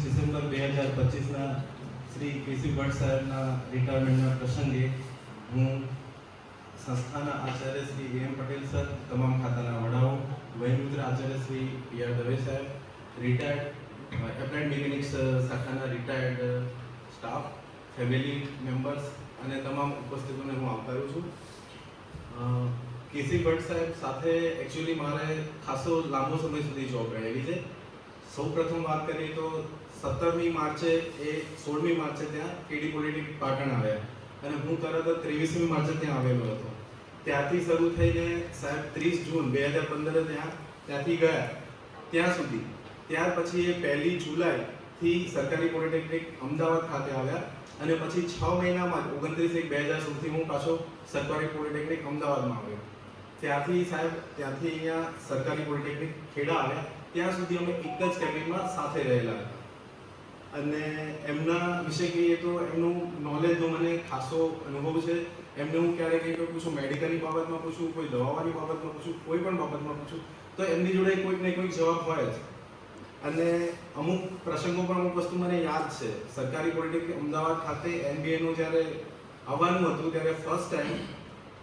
December 2025ના Shri કેસી ભટ્ટ સાહેબના રિટાયરમેન્ટના પ્રસંગે હું સંસ્થાના આચાર્ય શ્રી એમ પટેલ સર, તમામ ખાતાના વડાઓ, વહીવટી આચાર્ય શ્રી પી.આર. દવે સાહેબ, રિટાયર્ડ એપ્લાઇડ મિકેનિક્સ શાખાના રિટાયર્ડ સ્ટાફ, ફેમિલી મેમ્બર્સ અને તમામ ઉપસ્થિતોને હું આવકારું છું. કેસી ભટ્ટ સાહેબ સાથે એકચ્યુઅલી મારે ખાસો લાંબો સમય સુધી જોબ રહેલી છે. સૌ પ્રથમ વાત કરીએ તો 17મી માર્ચે એ 16મી માર્ચે ત્યાં કેડી પોલિટેકનિક પાટણ આવ્યા અને હું તરત જ 23મી માર્ચે ત્યાં આવેલો હતો. ત્યાંથી શરૂ થઈને સાહેબ 30 જૂન 2015 ત્યાંથી ગયા ત્યાં સુધી. ત્યાર પછી એ 1 જુલાઈથી સરકારી પોલિટેકનિક અમદાવાદ ખાતે આવ્યા અને પછી 6 મહિનામાં 29/1/2016થી હું પાછો સરકારી પોલિટેકનિક અમદાવાદમાં આવ્યો. ત્યાંથી સાહેબ અહીંયા સરકારી પોલિટેકનિક ખેડા આવ્યા ત્યાં સુધી અમે એક જ કેબિનમાં સાથે રહેલા હતા. અને એમના વિશે કહીએ તો એમનું નોલેજનો મને ખાસો અનુભવ છે. એમને હું ક્યારેક કંઈ પૂછું, મેડિકલની બાબતમાં પૂછું, કોઈ દવાઓની બાબતમાં પૂછું, કોઈ પણ બાબતમાં પૂછું તો એમની જોડે કોઈક ને કોઈક જવાબ હોય જ. અને અમુક પ્રસંગો પણ અમુક વસ્તુ મને યાદ છે. સરકારી પોલિટેકનિક અમદાવાદ ખાતે MBAનું જ્યારે આવવાનું હતું ત્યારે ફર્સ્ટ ટાઈમ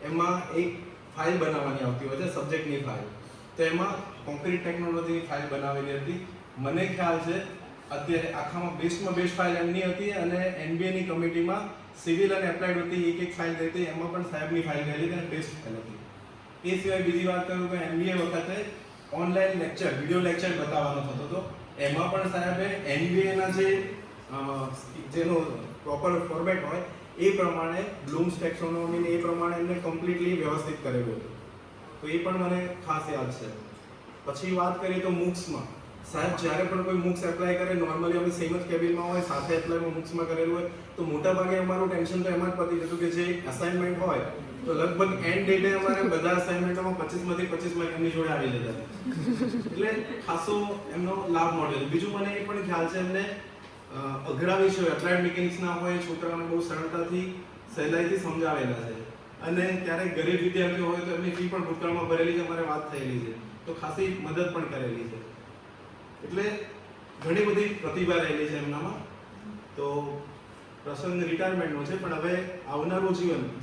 એમાં એક ફાઇલ બનાવવાની આવતી હોય છે, સબ્જેક્ટની ફાઇલ. તો એમાં કોન્ક્રીટ ટેકનોલોજીની ફાઇલ બનાવેલી હતી. મને ખ્યાલ છે અત્યારે આખામાં બેસ્ટમાં બેસ્ટ ફાઇલ એમની હતી અને MBAની કમિટીમાં સિવિલ અને એપ્લાઇડ હતી એક ફાઇલ થઈ હતી. એમાં પણ સાહેબની ફાઇલ ગયેલી અને બેસ્ટ ફાઇલ હતી. એ સિવાય બીજી વાત કરું કે MBA વખતે ઓનલાઈન લેક્ચર, વિડીયો લેક્ચર બતાવવાનો થતો હતો. એમાં પણ સાહેબે MBAના જેનો પ્રોપર ફોર્મેટ હોય એ પ્રમાણે બ્લૂમ્સ ટેક્સોનોમી એ પ્રમાણે એમને કમ્પ્લીટલી વ્યવસ્થિત કરેલું હતું. તો એ પણ મને ખાસ યાદ છે. પછી વાત કરીએ તો મૂક્સમાં સાહેબ જ્યારે પણ કોઈ મૂક્સ એપ્લાય કરે, નોર્મલી અમે સેમ જ કેબિનમાં હોય, સાથે એપ્લાયમાં મૂક્સમાં કરેલું હોય તો મોટાભાગે અમારું ટેન્શન તો એમાં જ પતી જતું કે જે અસાઇનમેન્ટ હોય તો લગભગ એન્ડ ડેટે અમારે બધા અસાઇનમેન્ટોમાં 25માંથી 25 માર્ક એમની જોડે આવી જતા. એટલે ખાસો એમનો લાભ મળ્યો. બીજું મને એ પણ ખ્યાલ છે એમને અઘરા વિષયો એપ્લાઇડ મિકેનિક્સના હોય છોકરાઓને બહુ સરળતાથી સહેલાઈથી સમજાવેલા છે. અને ક્યારેક ગરીબ વિદ્યાર્થીઓ હોય તો એમની ફી પણ ભૂતકાળમાં ભરેલી છે, અમારે વાત થયેલી છે. તો ખાસી મદદ પણ કરેલી છે. એટલે ઘણી બધી પ્રતિભા રહેલી છે એમનામાં. તો પ્રસંગ રિટાયરમેન્ટનો છે પણ હવે આવનારું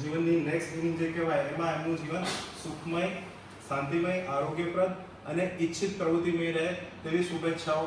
જીવનની નેક્સ્ટ ઇનિંગ જે કહેવાય એમાં એમનું જીવન સુખમય, શાંતિમય, આરોગ્યપ્રદ અને ઈચ્છિત પ્રવૃત્તિમય રહે તેવી શુભેચ્છાઓ